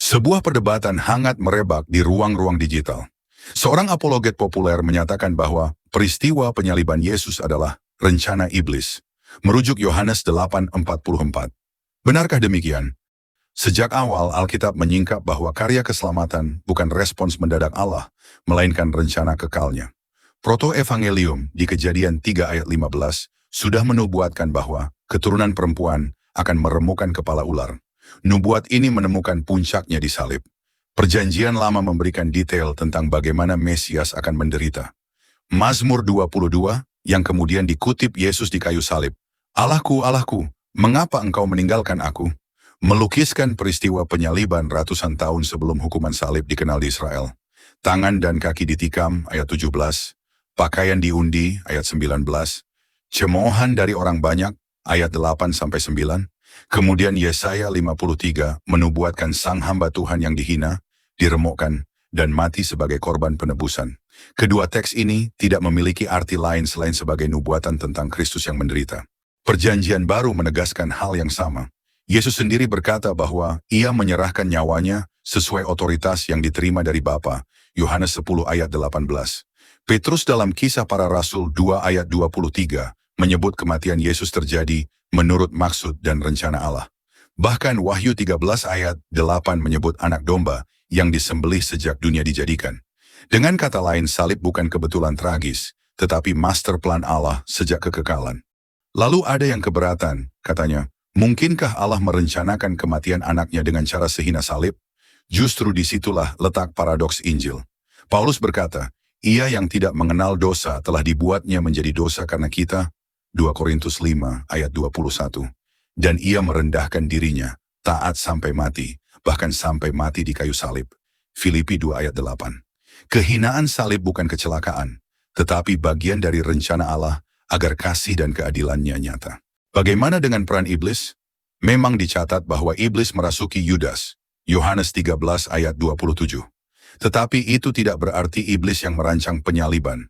Sebuah perdebatan hangat merebak di ruang-ruang digital. Seorang apologet populer menyatakan bahwa peristiwa penyaliban Yesus adalah rencana iblis, merujuk Yohanes 8:44. Benarkah demikian? Sejak awal Alkitab menyingkap bahwa karya keselamatan bukan respons mendadak Allah, melainkan rencana kekalnya. Proto-evangelium di Kejadian 3 ayat 15 sudah menubuatkan bahwa keturunan perempuan akan meremukkan kepala ular. Nubuat ini menemukan puncaknya di salib. Perjanjian Lama memberikan detail tentang bagaimana Mesias akan menderita. Mazmur 22 yang kemudian dikutip Yesus di kayu salib. "Allahku, Allahku, mengapa engkau meninggalkan aku?" Melukiskan peristiwa penyaliban ratusan tahun sebelum hukuman salib dikenal di Israel. Tangan dan kaki ditikam, ayat 17. Pakaian diundi, ayat 19. Cemoohan dari orang banyak, ayat 8-9. Kemudian Yesaya 53 menubuatkan sang hamba Tuhan yang dihina, diremukkan, dan mati sebagai korban penebusan. Kedua teks ini tidak memiliki arti lain selain sebagai nubuatan tentang Kristus yang menderita. Perjanjian Baru menegaskan hal yang sama. Yesus sendiri berkata bahwa ia menyerahkan nyawanya sesuai otoritas yang diterima dari Bapa. Yohanes 10 ayat 18. Petrus dalam Kisah Para Rasul 2 ayat 23 menyebut kematian Yesus terjadi menurut maksud dan rencana Allah. Bahkan Wahyu 13 ayat 8 menyebut anak domba yang disembelih sejak dunia dijadikan. Dengan kata lain, salib bukan kebetulan tragis, tetapi master plan Allah sejak kekekalan. Lalu ada yang keberatan, katanya, mungkinkah Allah merencanakan kematian anaknya dengan cara sehina salib? Justru disitulah letak paradoks Injil. Paulus berkata, ia yang tidak mengenal dosa telah dibuatnya menjadi dosa karena kita, 2 Korintus 5 ayat 21. Dan ia merendahkan dirinya, taat sampai mati, bahkan sampai mati di kayu salib. Filipi 2 ayat 8. Kehinaan salib bukan kecelakaan, tetapi bagian dari rencana Allah agar kasih dan keadilannya nyata. Bagaimana dengan peran iblis? Memang dicatat bahwa iblis merasuki Yudas, Yohanes 13 ayat 27. Tetapi itu tidak berarti iblis yang merancang penyaliban.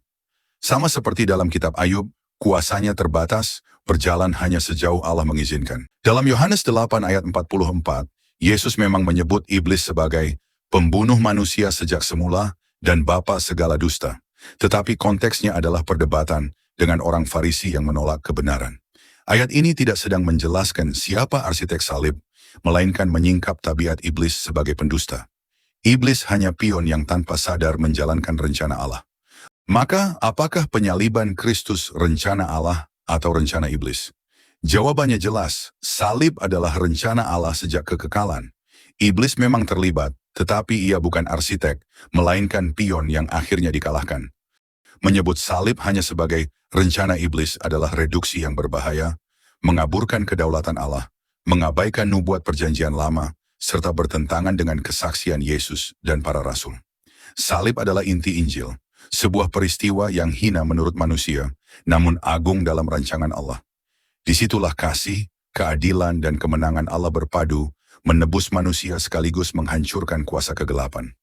Sama seperti dalam kitab Ayub, kuasanya terbatas, berjalan hanya sejauh Allah mengizinkan. Dalam Yohanes 8 ayat 44, Yesus memang menyebut iblis sebagai pembunuh manusia sejak semula dan bapa segala dusta. Tetapi konteksnya adalah perdebatan dengan orang Farisi yang menolak kebenaran. Ayat ini tidak sedang menjelaskan siapa arsitek salib, melainkan menyingkap tabiat iblis sebagai pendusta. Iblis hanya pion yang tanpa sadar menjalankan rencana Allah. Maka, apakah penyaliban Kristus rencana Allah atau rencana iblis? Jawabannya jelas, salib adalah rencana Allah sejak kekekalan. Iblis memang terlibat, tetapi ia bukan arsitek, melainkan pion yang akhirnya dikalahkan. Menyebut salib hanya sebagai rencana iblis adalah reduksi yang berbahaya, mengaburkan kedaulatan Allah, mengabaikan nubuat perjanjian lama, serta bertentangan dengan kesaksian Yesus dan para rasul. Salib adalah inti Injil. Sebuah peristiwa yang hina menurut manusia, namun agung dalam rancangan Allah. Disitulah kasih, keadilan, dan kemenangan Allah berpadu, menebus manusia sekaligus menghancurkan kuasa kegelapan.